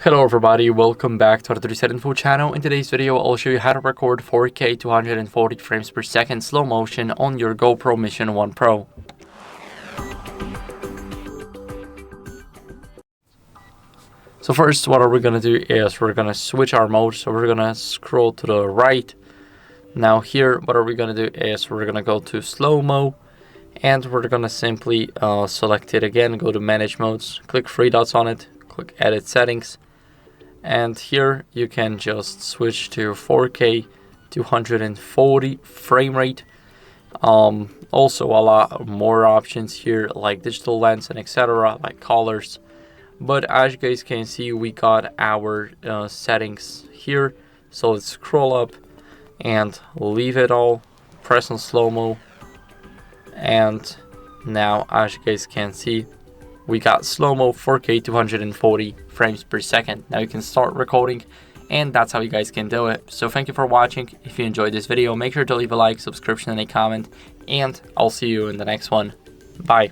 Hello everybody, welcome back to the HardReset.Info channel. In today's video, I'll show you how to record 4K 240 frames per second slow motion on your GoPro Mission 1 Pro. So first, what are we going to do is we're going to switch our mode. So we're going to scroll to the right. Now here, what are we going to do is we're going to go to slow-mo. And we're going to simply select it again, go to manage modes, click three dots on it, click edit settings. And here you can just switch to 4K 240 frame rate. Also a lot more options here like digital lens and etc, like colors. But as you guys can see, we got our settings here. So let's scroll up and leave it all, press on slow-mo. And now as you guys can see, we got slow-mo 4K 240 frames per second. Now you can start recording, and that's how you guys can do it. So thank you for watching. If you enjoyed this video, make sure to leave a like, subscription, and a comment, and I'll see you in the next one. Bye.